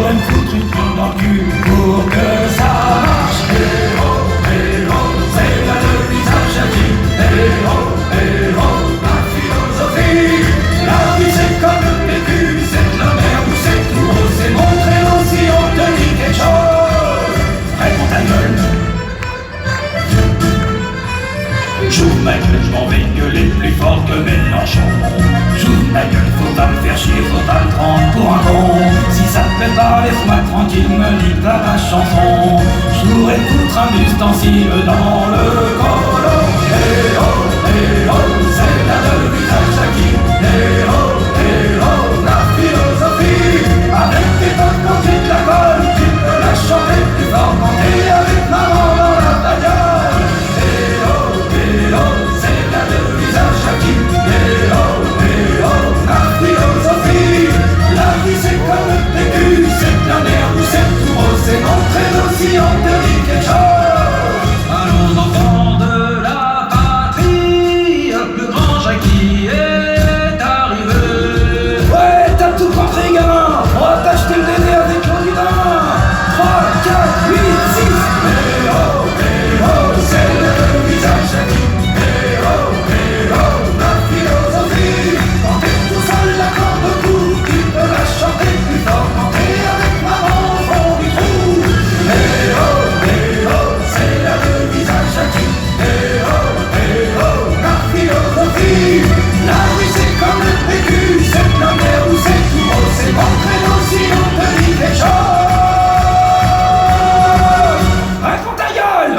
pourrait me foutre une pointe dans le cul pour que ça marche. C'est la devise à Jackie. Ma philosophie. La vie c'est comme le PQ, c'est de la merde ou c'est tout beau. C'est montrer aussi on te dit quelque chose. Réponds ta gueule. J'ouvre ma gueule, je m'en vais gueuler plus fort que Mélenchon. J'ouvre ma gueule, faut pas me faire chier, faut pas me prendre pour un con. Si ça te plaît pas, laisse-moi tranquille, me nique pas ma chanson. Je pourrais foutre un ustensile dans le colo. C'est la devise à Jackie. La philosophie. Avec tes potes quand tu te la colles, tu peux la chanter plus fort quand t'es avec maman dans la bagnole. C'est la devise à Jackie. La philosophie. La vie c'est comme le PQ, c'est de la merde ou c'est tout beau. C'est montrer aussi on te dit quelque chose. Allons enfants de la patrie, le grand Jackie est arrivé. Ouais, t'as tout compris gamin, on va t'acheter le bébé avec l'anguin. 3, 4, 8, 6. C'est la devise à Jackie. La philosophie. Quand t'es tout seul la corde au cou, tu peux la chanter plus fort. Quand t'es avec maman au fond du trou. C'est la devise à Jackie. La philosophie. La vie c'est comme le PQ, c'est de la mer ou c'est tout beau. C'est montrer aussi on te dit quelque chose. Raconte ta gueule.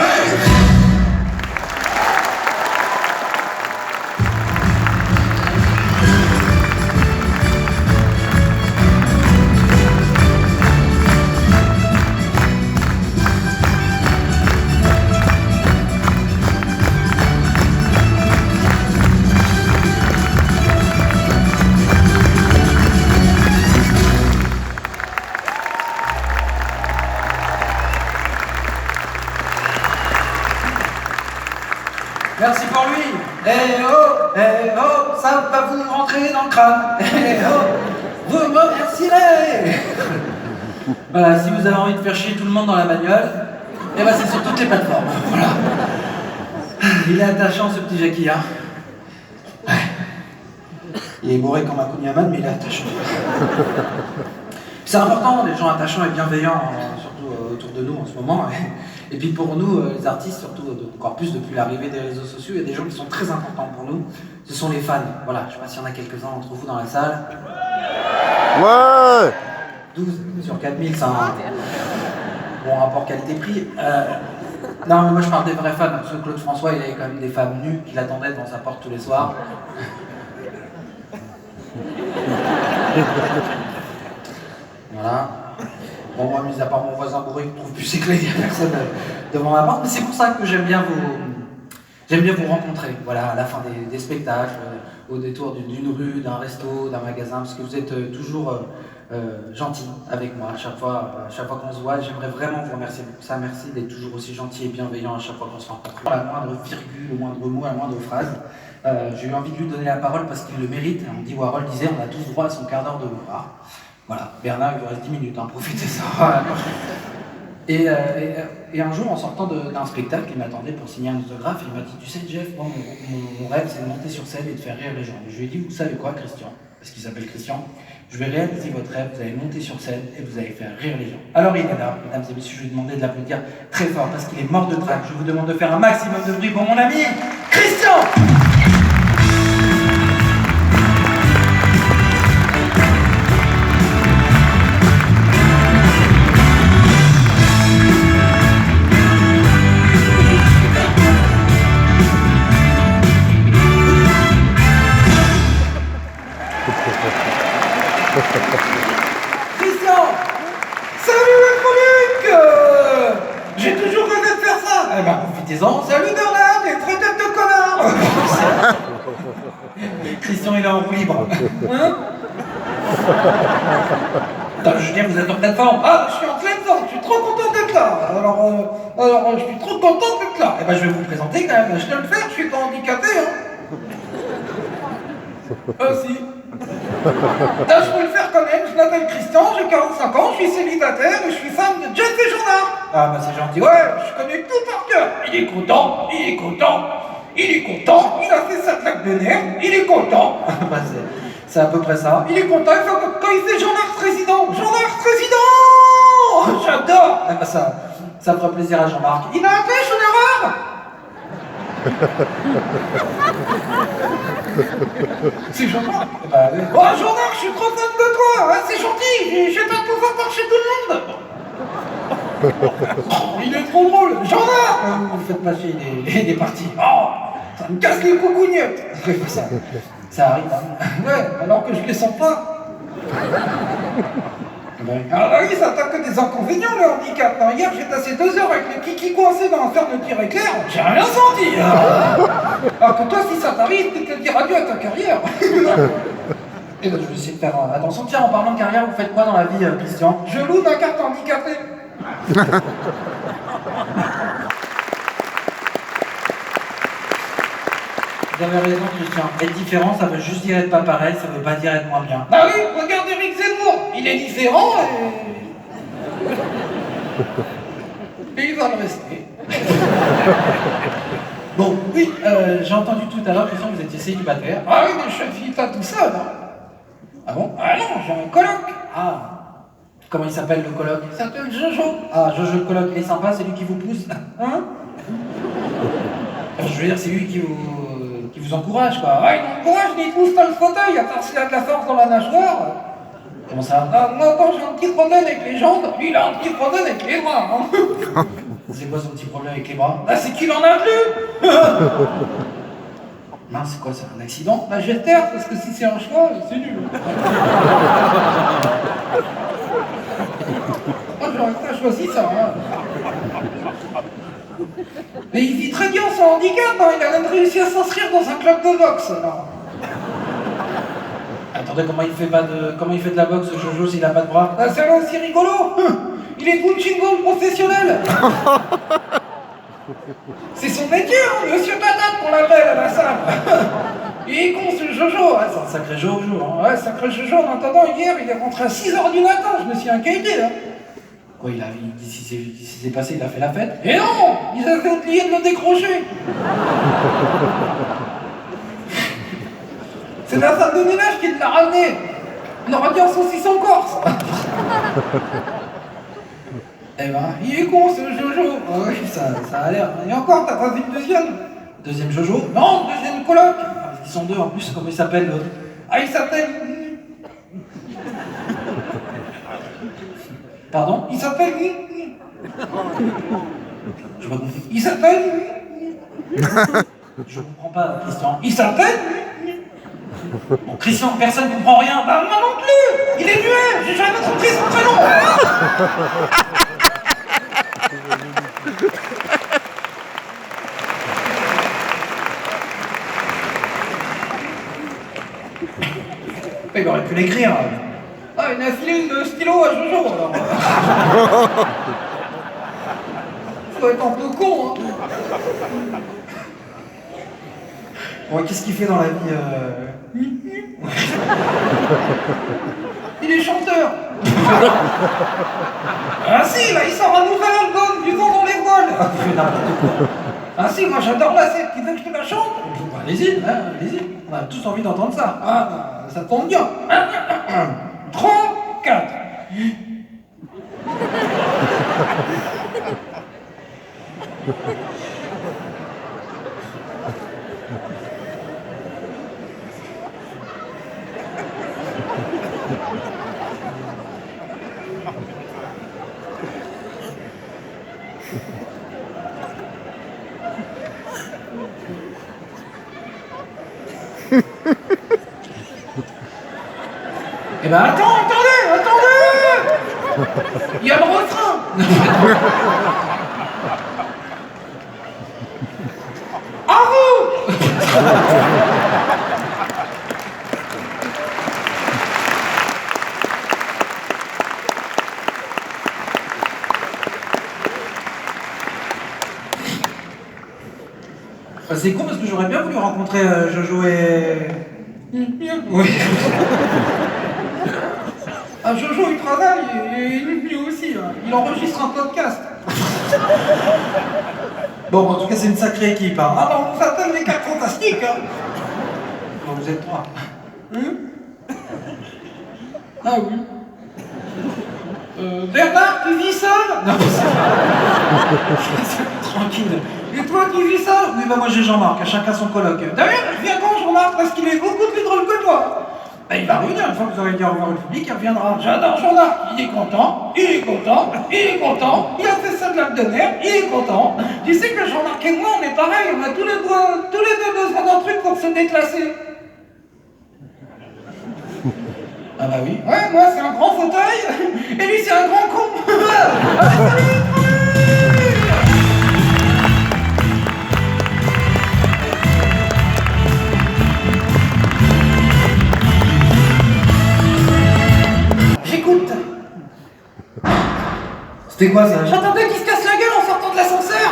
Merci pour lui. Ça va vous rentrer dans le crâne. Vous me remercierez. Voilà, si vous avez envie de faire chier tout le monde dans la bagnole, eh ben c'est sur toutes les plateformes. Voilà. Il est attachant ce petit Jackie, hein. Ouais. Il est bourré comme un Kouniaman, mais il est attachant. C'est important, des gens attachants et bienveillants, surtout autour de nous en ce moment. Et puis pour nous, les artistes, surtout encore plus depuis l'arrivée des réseaux sociaux, il y a des gens qui sont très importants pour nous. Ce sont les fans. Voilà, je ne sais pas s'il y en a quelques-uns d'entre vous dans la salle. Ouais. 12 sur 4000, c'est un bon rapport qualité-prix. Non, mais moi je parle des vrais fans, parce que Claude François, il avait quand même des femmes nues qui l'attendaient devant sa porte tous les soirs. Voilà. Bon, moi, mis à part mon voisin bourré qui trouve plus ses clés, il n'y a personne devant ma porte. Mais c'est pour ça que j'aime bien vous rencontrer. Voilà, à la fin des spectacles, au détour d'une rue, d'un resto, d'un magasin, parce que vous êtes toujours gentils avec moi à chaque fois qu'on se voit. J'aimerais vraiment vous remercier pour ça. Merci d'être toujours aussi gentil et bienveillant à chaque fois qu'on se rencontre. À la moindre virgule, au moindre mot, à la moindre phrase. J'ai eu envie de lui donner la parole parce qu'il le mérite. Andy Warhol disait on a tous droit à son quart d'heure de gloire. Voilà, Bernard, il vous reste 10 minutes, hein, profitez-en. Et un jour, en sortant d'un spectacle, il m'attendait pour signer un autographe, il m'a dit, tu sais Jeff, moi, mon rêve c'est de monter sur scène et de faire rire les gens. Et je lui ai dit, vous savez quoi Christian, parce qu'il s'appelle Christian, je vais réaliser votre rêve, vous allez monter sur scène et vous allez faire rire les gens. Alors il est là, mesdames et messieurs, je lui ai demandé de l'applaudir très fort parce qu'il est mort de trac. Je vous demande de faire un maximum de bruit pour mon ami Christian. Christian, salut le chronique. J'ai toujours rêvé de faire ça. Eh ben profitez-en. Salut Bernard, t'es très tête de connard. Christian il est en roue libre. Hein? Attends, je veux dire, vous êtes en pleine forme. Ah, je suis en pleine forme, je suis trop content d'être là. Alors, je suis trop content d'être là. Eh ben je vais vous présenter quand même. Je dois le faire, je suis pas handicapé. Hein. Si. Là, je peux le faire quand même, je m'appelle Christian, j'ai 45 ans, je suis célibataire et je suis fan de Jeff et Jean-Marc. Ah bah c'est gentil. Ouais, je connais tout par cœur. Il est content, il est content, il est content, il a fait sa claque de nerfs, il est content. Bah c'est à peu près ça. Il est content, il fait quand il fait Jean-Marc président. Jean-Marc président. J'adore. Ah bah ça fera plaisir à Jean-Marc. Il a appelé Schoenerer. C'est Jean-Marc. Bah oui. Oh Jean-Marc, je suis trop fan de toi. Ah, c'est gentil, je vais pas pouvoir par chez tout le monde. Oh, il est trop drôle. Jean-Marc. Vous le faites pas chier, il est parti. Oh, ça me casse les coucougnettes. Ça arrive, hein. Ouais, alors que je les sens pas. Ah bah oui, ça n'a que des inconvénients le handicap. Non, hier j'ai passé 2 heures avec les kikis coincés dans un fer de tir éclair, j'ai rien senti. Alors que toi, si ça t'arrive, tu peux te dire adieu à ta carrière. Et ben je vais essayer de faire attention. Tiens, en parlant de carrière, vous faites quoi dans la vie, Christian? Je loue ma carte handicapée. Vous avez raison, Christian. Être différent, ça veut juste dire être pas pareil, ça veut pas dire être moins bien. Bah oui, regarde Eric Zemmour, il est différent et il va le rester. Bon, oui, j'ai entendu tout à l'heure, Christian, que vous étiez célibataire. Ah oui, mais je vis pas tout seul, hein. Ah bon? Ah non, j'ai un coloc. Ah. Comment il s'appelle le coloc? Il s'appelle Jojo. Ah, Jojo le coloc, il est sympa, c'est lui qui vous pousse. Hein? Je veux dire, c'est lui qui vous encourage, quoi. Ouais, il m'encourage, il pousse dans le fauteuil, à part s'il a de la force dans la nageoire. Comment ça? Ah, moi, quand j'ai un petit problème avec les jambes, lui, il a un petit problème avec les bras. Hein. C'est quoi son petit problème avec les bras? Ah, c'est qu'il en a plus. Mince, c'est quoi, c'est un accident? Bah, je vais le taire, parce que si c'est un choix, c'est nul. Moi, j'aurais pas choisi ça, hein. Mais il vit très bien son handicap, hein. Il a même réussi à s'inscrire dans un club de boxe, alors. Attendez, comment il fait de la boxe, Jojo, s'il a pas de bras? Ah, c'est là aussi rigolo. Il est punching ball professionnel. C'est son métier, hein, Monsieur Patate qu'on l'appelle à la salle. Il est con ce Jojo. Ah, c'est un sacré Jojo, hein. Ouais, sacré Jojo. En attendant, hier, il est rentré à 6h du matin, je me suis inquiété, hein. Quoi, qu'est-ce qui s'est passé? Il a fait la fête? Et non! Ils avaient oublié de le décrocher! C'est la femme de ménage qui l'a ramené! On aurait dit un saucisson corse! Eh ben, il est con ce Jojo! Ah oui, ça a l'air. Et encore, t'as pas vu le deuxième? Deuxième Jojo? Non, deuxième coloc! Ils sont deux en plus, comment il s'appelle l'autre? Ah, il s'appelle. Pardon? Il s'appelle. Je vois compris. Il s'appelle. Je comprends pas, Christian. Il s'appelle. Bon, Christian, personne ne comprend rien. Bah, moi non plus. Il est muet. J'ai jamais compris son prénom. Il aurait pu l'écrire. Ah, il a filé le stylo à Jojo, alors. Faut être un peu con, hein. Bon, qu'est-ce qu'il fait dans la vie, Il est chanteur. Ah si, là, il sort un nouvel album, du vent dans les voiles. Ah, il fait n'importe quoi. Ah si, moi j'adore la scène, tu veux que je te la chante? Bah, allez-y, hein, allez-y. On a tous envie d'entendre ça. Ah, bah, ça tombe bien. 3, 4. Eh ben attendez. Il y a le refrain. À vous. C'est con parce que j'aurais bien voulu rencontrer Jojo et Oui. Ah, Jojo, il travaille et lui aussi, hein. Il enregistre un podcast. Bon, en tout cas, c'est une sacrée équipe. Hein. Ah non, on s'appelle les 4 fantastiques. Hein. Bon, vous êtes 3. Ah oui. Bernard, tu vis seul? Non, c'est tranquille. Et toi, tu vis seul? Oui, bah moi j'ai Jean-Marc, chacun son coloc. D'ailleurs, il vient quand Jean-Marc? Parce qu'il est beaucoup plus drôle que toi. Bah, il va revenir, une fois que vous aurez dit au revoir au public, il reviendra. J'adore Jean-Marc, il est content, il est content, il est content, il a fait ça de l'abdomen, il est content. Tu sais que Jean-Marc et moi, on est pareil, on a tous les deux besoin d'un truc pour se déclasser. Ah bah oui. Ouais, moi c'est un grand fauteuil, et lui c'est un grand con. Allez, salut. J'écoute. C'était quoi ça? J'attendais qu'il se casse la gueule en sortant de l'ascenseur.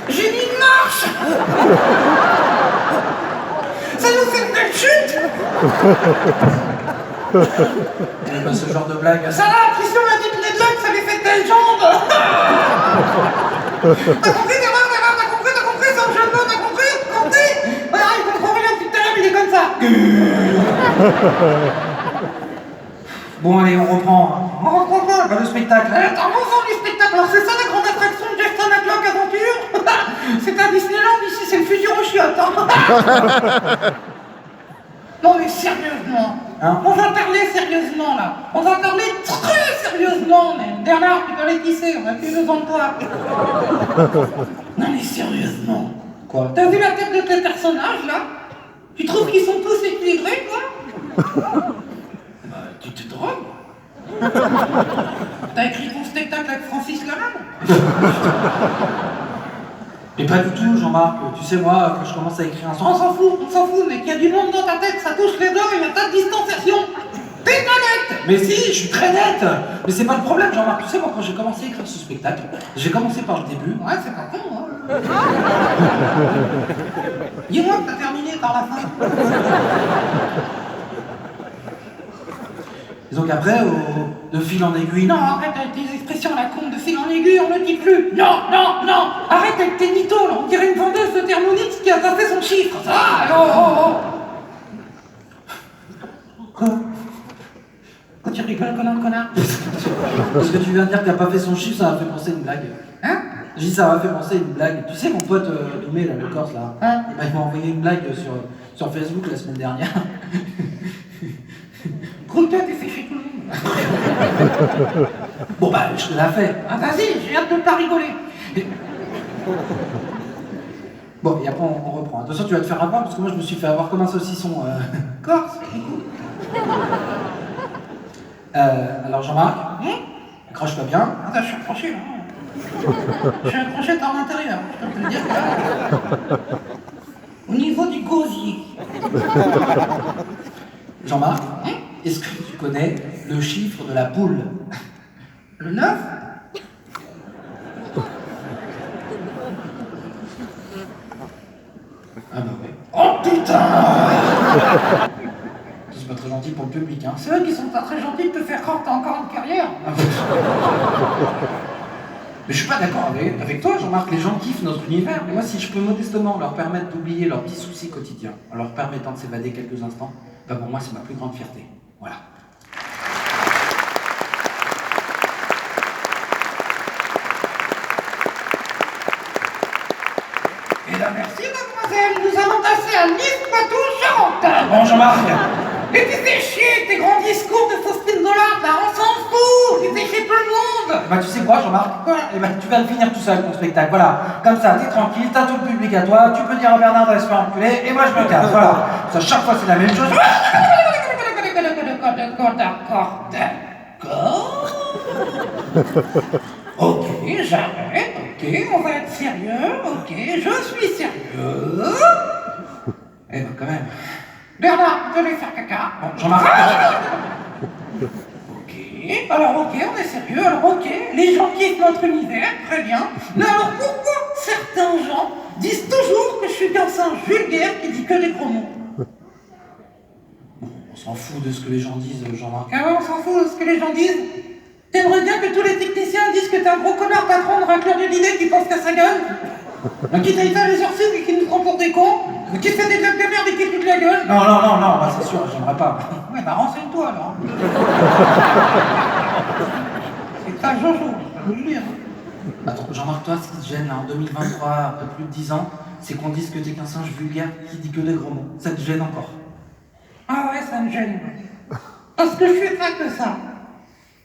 J'ai mis une marche. Ça nous fait une belle chute. Bah, ce genre de blague. Ça va, Christian m'a dit que les blagues, ça lui fait de belles jambes. T'as compris, Bernard, t'as compris, c'est un jeu de mots, t'as compris? Voilà, il comprend rien depuis tout à l'heure, il est comme ça. Bon, allez, on reprend. On reprend quoi? Bah, le spectacle. Attends, on sent du spectacle. Alors, c'est ça la grande attraction de Jackson Matlock Aventure? C'est à Disneyland, ici, c'est le futur aux chiottes. Hein. Non, mais sérieusement. Hein? On va parler sérieusement, là. On va parler très sérieusement, même. Bernard, tu peux les tisser, on a plus besoin de toi. Non, mais sérieusement. Quoi? T'as vu la tête de tes personnages, là? Tu trouves qu'ils sont tous équilibrés, toi? Tu te drogues? T'as écrit ton spectacle avec Francis Lalanne? Mais pas du tout, Jean-Marc. Tu sais, moi, quand je commence à écrire un son... On s'en fout, mec. Il y a du monde dans ta tête, ça touche les dents, il n'y a pas de distanciation. T'es pas net. Mais si, je suis très net. Mais c'est pas le problème, Jean-Marc. Tu sais, moi, quand j'ai commencé à écrire ce spectacle, j'ai commencé par le début. Ouais, c'est pas con, hein. Dis-moi que t'as terminé par la fin. Donc après, de fil en aiguille... Non, arrête avec tes expressions à la con, de fil en aiguille, on ne dit plus. Non, arrête avec tes mythos, là, on dirait une vendeuse de thermomix qui a pas fait son chiffre. Ah, oh. Quoi? Quand tu rigoles, connard? Parce que tu viens de dire qu'il n'a pas fait son chiffre, ça m'a fait penser à une blague. Hein? J'ai dit ça m'a fait penser à une blague. Tu sais, mon pote Doumé, là, le Corse, là, hein? Il m'a envoyé une blague sur Facebook la semaine dernière. Groupe-toi, t'es fait chez tout le monde. Bon bah, je te la fais. Ah vas-y, j'ai hâte de pas rigoler. Bon, et après on reprend. Attention, tu vas te faire avoir parce que moi je me suis fait avoir comme un saucisson corse, du coup. Alors Jean-Marc, accroche-toi bien. Ah, je suis accroché là. Je suis accroché par l'intérieur, je peux te le dire que là. Au niveau du gosier. Jean-Marc, est-ce que tu connais le chiffre de la poule? Le 9? Ah bah ouais. Oh putain! C'est pas très gentil pour le public, hein. C'est eux qui sont pas très gentils de te faire croire que t'as encore une carrière. Mais je suis pas d'accord avec toi, Jean-Marc. Les gens kiffent notre univers. Mais moi, si je peux modestement leur permettre d'oublier leurs petits soucis quotidiens, en leur permettant de s'évader quelques instants, bah pour moi, c'est ma plus grande fierté. Voilà. Eh bien, merci, mademoiselle. Nous allons passer à Nice, Poitou, Charente. Bon, Jean-Marc. Mais tu fais chier, tes grands discours de fausse pindolate, là, on s'en fout. Tu fais chier tout le monde. Bah, tu sais quoi, Jean-Marc? Quoi? Eh ben, tu vas le finir tout seul, ton spectacle. Voilà. Comme ça, t'es tranquille, t'as tout le public à toi. Tu peux dire à Bernard d'aller se faire enculer, et moi, je me casse. Voilà. Ça, chaque fois, c'est la même chose. D'accord. Ok, j'arrête, ok, on va être sérieux, ok, je suis sérieux. Eh ben quand même. Bernard, tu veux aller faire caca? Bon, Jean-Marc. Ok. alors ok, on est sérieux, alors ok, les gens quittent notre univers, très bien. Mais alors pourquoi certains gens disent toujours que je suis qu'un singe vulgaire qui dit que des gros mots? On s'en fout de ce que les gens disent, Jean-Marc. Ah ouais, on s'en fout de ce que les gens disent. T'aimerais bien que tous les techniciens disent que t'es un gros connard patron de racleur de l'idée qui pense qu'à sa gueule? Qui t'aille faire les exorcismes et qui nous prend pour des cons? Qui fait des blagues de merde et qui pue de la gueule? Non, bah, c'est sûr, j'aimerais pas. Ouais, bah renseigne-toi alors. C'est pas Jojo, je peux vous le dire. Attends, Jean-Marc, toi, ce qui te gêne là, en 2023, un peu plus de 10 ans, c'est qu'on dise que t'es qu'un singe vulgaire qui dit que des gros mots. Ça te gêne encore? Ah ouais, ça me gêne. Parce que je fais pas que ça.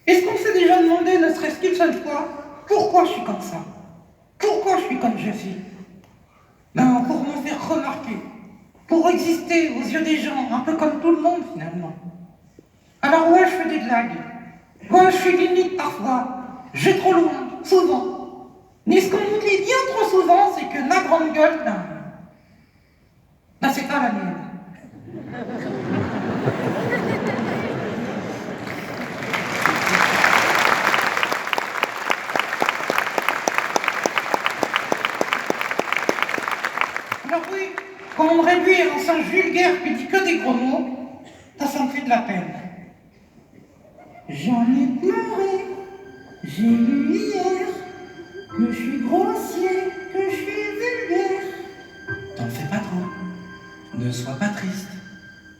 Est-ce qu'on s'est déjà demandé, ne serait-ce qu'une seule fois, pourquoi je suis comme ça? Pourquoi je suis comme je suis? Ben, pour me faire remarquer. Pour exister aux yeux des gens, un peu comme tout le monde finalement. Alors ouais, je fais des blagues. Ouais, je suis limite parfois. Je vais trop loin, souvent. Mais ce qu'on oublie bien trop souvent, c'est que ma grande gueule, ben c'est pas la mienne. Alors oui, quand on me réduit à un singe vulgaire qui dit que des gros mots, ça me fait de la peine. J'en ai pleuré, j'ai lu hier que je suis grossier, que je suis vulgaire. T'en fais pas trop. Ne sois pas triste.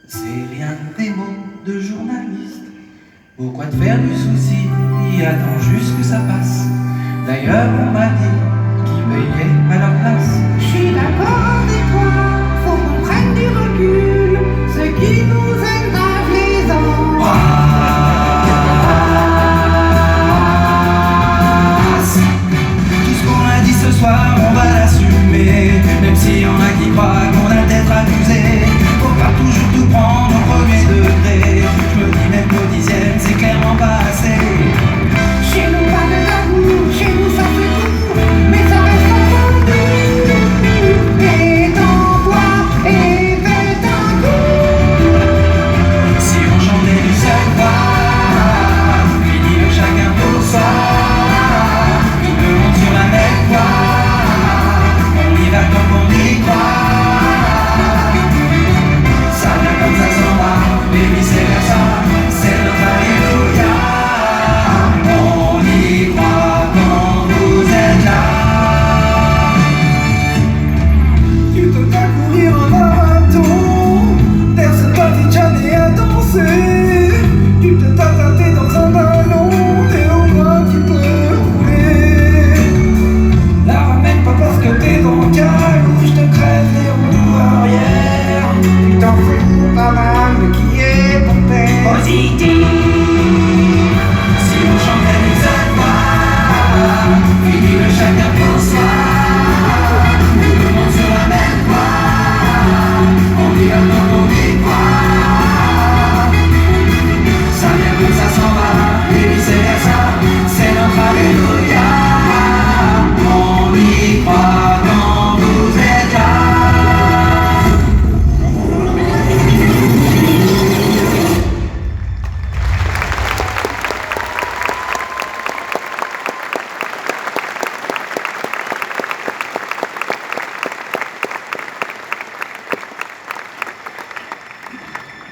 C'est rien que des mots de journaliste. Pourquoi te faire du souci? Attends juste que ça passe. D'ailleurs, on m'a dit qu'ils payaient à leur place. Je suis d'accord avec toi, faut qu'on prenne du recul. Ce qui nous enrage les embrasse. Tout ce qu'on a dit ce soir, on va l'assumer. Même s'il y en a qui croient qu'on a peut-être abusé. Faut pas toujours tout prendre au premier degré. Je me dis même qu'au 10e, c'est clairement pas assez. Chez nous pas de tabou, chez nous ça fait tout, mais ça reste entendu. Détends-toi et fais un coup. Si on chantait du seul voix, fini le chacun pour soi. Tout le monde sur la même voie, on y va comme on y croit. Ça vient comme ça s'en va, et vice versa, c'est notre alléluia. On y croit quand vous êtes là. Tu peux pas courir un marathon, personne t'a dit jamais à danser. Tu peux pas taper dans un ballon, mais au moins tu peux rouler. La ramène pas parce que t'es bancal, ou je te crève les roues arrière. Tu t'en fous pas mal de qui est ton père. Positif. Si on chantait d'une seule voix, fini le chacun pour soi. Tout le monde sur la même voie, on y va comme on y croit. Ça vient comme ça s'en va, et vice versa, c'est notre alléluia. On y croit quand vous êtes là.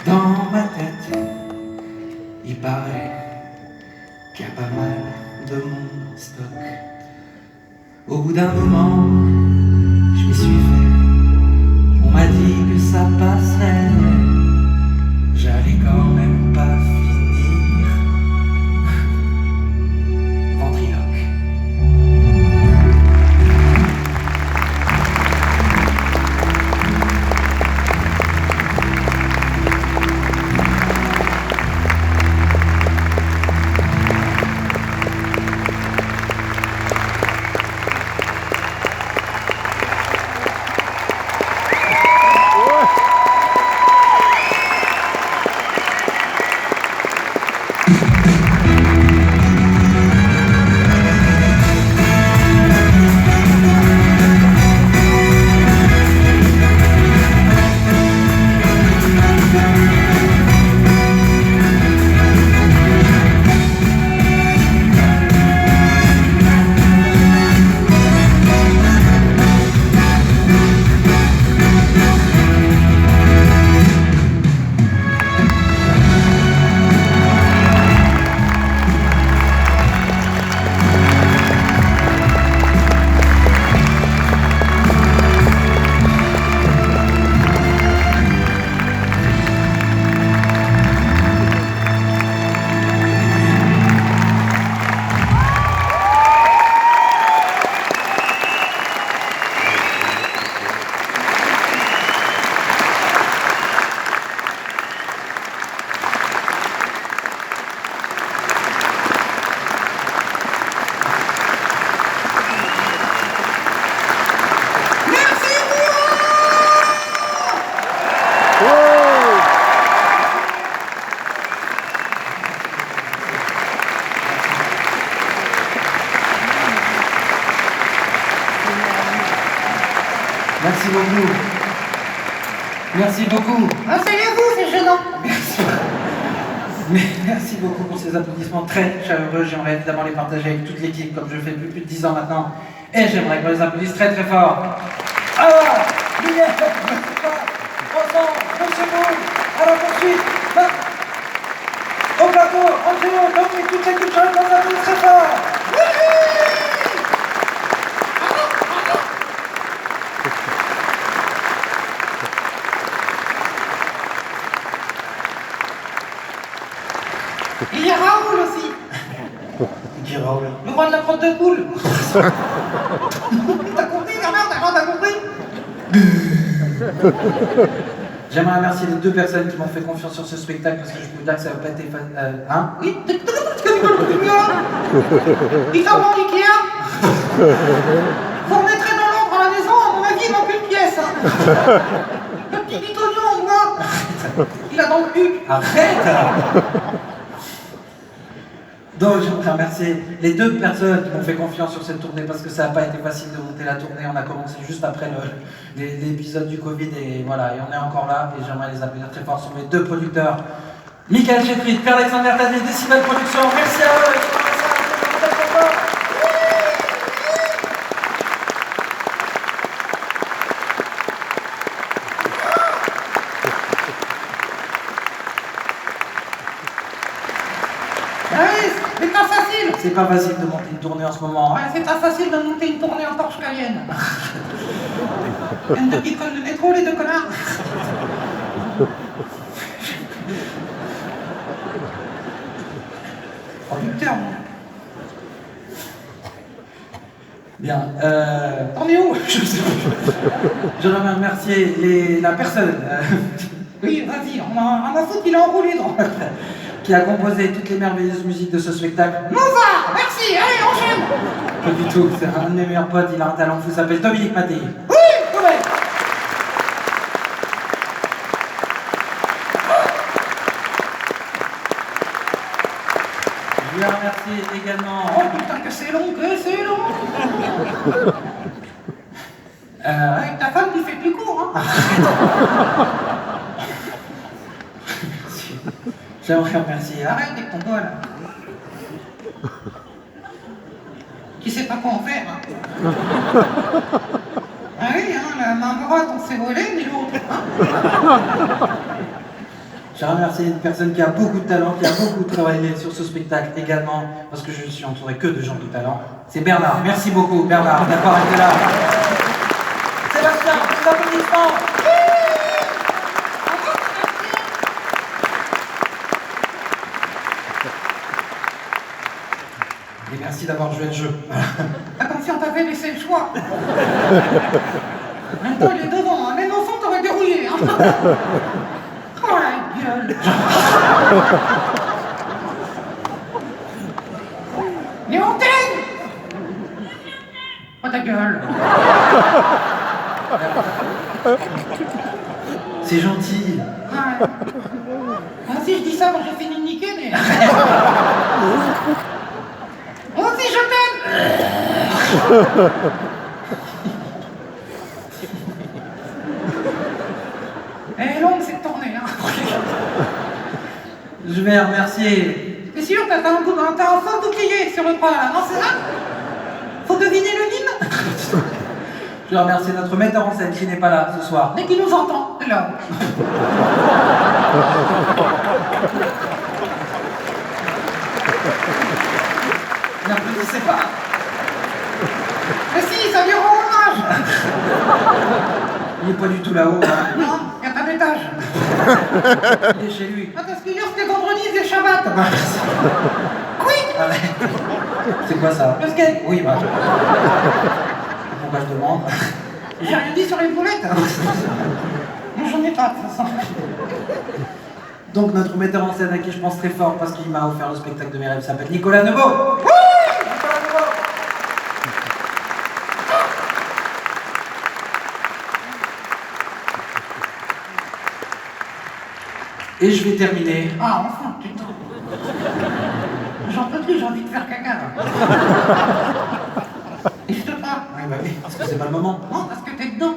Dans ma tête, il paraît qu'il y a pas mal de mon stock. Au bout d'un moment, je m'y suis fait. On m'a dit que ça passerait. J'allais quand même pas finir ventriloque. Merci beaucoup. Merci beaucoup. Asseyez-vous, c'est gênant. Merci beaucoup pour ces applaudissements très chaleureux. J'aimerais évidemment les partager avec toute l'équipe, comme je le fais depuis plus de 10 ans maintenant. Et j'aimerais qu'on les applaudisse très très fort. Alors, lumière, ensemble, monsieur Boulle, à la poursuite. Au plateau, Angelo, Tommy, toute l'équipe, je les applaudis très fort. Il y a Raoul aussi. Qui Raoul? Le roi de la crotte de poule. T'as compris, Bernard? T'as compris? J'aimerais remercier les deux personnes qui m'ont fait confiance sur ce spectacle parce que je peux dire que ça va pas être facile. Hein? Oui, il ferme en Ikea. Vous remettrez dans l'ordre à la maison, à mon avis, il manque une pièce. Hein. Le petit bitonio, on voit. Il a dans le cul. Arrête! Donc j'aimerais remercier les deux personnes qui m'ont fait confiance sur cette tournée parce que ça n'a pas été facile de monter la tournée. On a commencé juste après l'épisode du Covid et voilà, et on est encore là et j'aimerais les applaudir très fort sur mes deux producteurs. Michael Chetrit, Pierre-Alexandre Tadé, Décibel Productions, merci à eux. C'est pas facile de monter une tournée en ce moment. Ouais, c'est pas facile de monter une tournée en Porsche Cayenne. Une petite colle de métro, les deux connards. Producteur, moi. Bien. T'en es où? Je sais pas. Je voudrais remercier la personne Oui, vas-y, on a foutu qu'il a enroulé droit. qui a composé toutes les merveilleuses musiques de ce spectacle. Mozart, merci, allez, enchaîne. Pas du tout, c'est un de mes meilleurs potes, il a un talent fou, il s'appelle Dominique Mattei. Oui, ouais. Je voulais remercier également... Oh putain, que c'est long, Avec ta femme, tu fais plus court, hein. J'aimerais remercier... Arrête avec ton bol. Tu sais pas quoi en faire, hein. Ah oui, hein, la main droite, on s'est volé, mais l'autre, hein. Je voudrais remercier une personne qui a beaucoup de talent, qui a beaucoup travaillé sur ce spectacle également, parce que je ne suis entouré que de gens de talent. C'est Bernard. Merci beaucoup, Bernard, d'avoir été là. Sébastien, des applaudissements. Et merci d'avoir joué le jeu. Ah, comme si on t'avait laissé le choix. Même toi, il est devant, hein. Même au fond, t'aurais dérouillé, hein. Oh la gueule. Léontine. Oh ta gueule. C'est gentil. Ouais. Moi aussi, je dis ça quand j'ai fini de niquer, mais... Moi aussi, je t'aime. Elle est longue cette tournée, hein. Je vais remercier... T'es sûr, t'as un faux bouclier sur le bras, là, non, c'est ça? Faut deviner le hymne? Je vais remercier notre metteur en scène qui n'est pas là ce soir. Mais qui nous entend, là. N'applaudissez pas. Mais si, ça lui rend hommage. Il n'est pas du tout là-haut. Hein. Non, il n'y a pas d'étage. Il est chez lui. Ah, parce que hier, c'était vendredi, c'est Shabbat. Oui. Arrête. C'est quoi ça? Le skate. Oui, bah. Pourquoi je demande? J'ai rien dit sur les boulettes. Moi, j'en ai pas, de toute façon. Donc notre metteur en scène à qui je pense très fort parce qu'il m'a offert le spectacle de mes rêves s'appelle Nicolas Nebeau. Oui. Nicolas Nebeau. Et je vais terminer. Ah, enfin, putain. J'en peux plus, j'ai envie de faire caca, là. Et je te pas. Oui, bah oui, parce que c'est pas le moment. Non, parce que t'es dedans.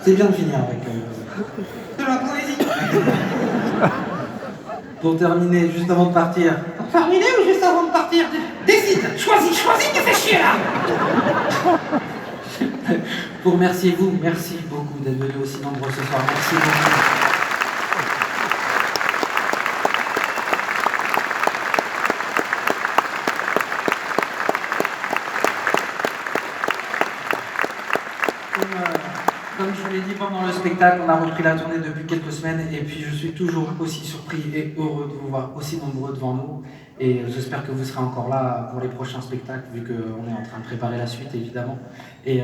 C'est bien de finir avec... De la poésie. Pour terminer, juste avant de partir, Pour terminer ou juste avant de partir? Décide, choisis, tu fais chier là. pour remercier vous, merci beaucoup d'être venus aussi nombreux ce soir. Merci beaucoup. Comme je vous l'ai dit pendant le spectacle, on a repris la tournée depuis quelques semaines et puis je suis toujours aussi surpris et heureux de vous voir aussi nombreux devant nous. Et j'espère que vous serez encore là pour les prochains spectacles, vu qu'on est en train de préparer la suite évidemment. Et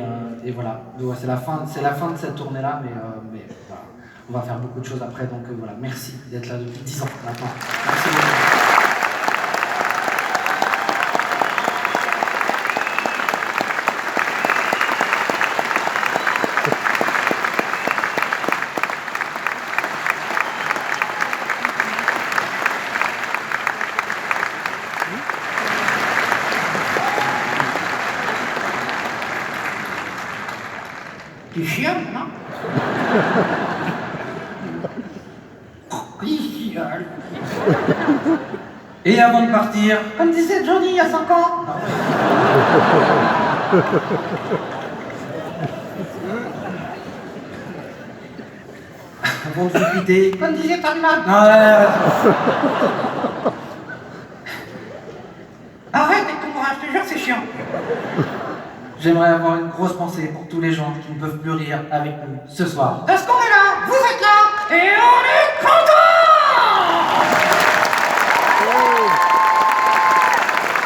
voilà, donc, c'est la fin de cette tournée-là, mais voilà, on va faire beaucoup de choses après. Donc voilà, merci d'être là depuis 10 ans maintenant. Merci beaucoup. Tu chiales, non? Il chiale. Et avant de partir, Comme disait Johnny il y a 5 ans. avant de vous quitter, Comme disait Talman. Arrête avec ton orage, je te jure, c'est chiant. j'aimerais avoir une grosse pensée pour tous les gens qui ne peuvent plus rire avec nous ce soir. Parce qu'on est là, vous êtes là, et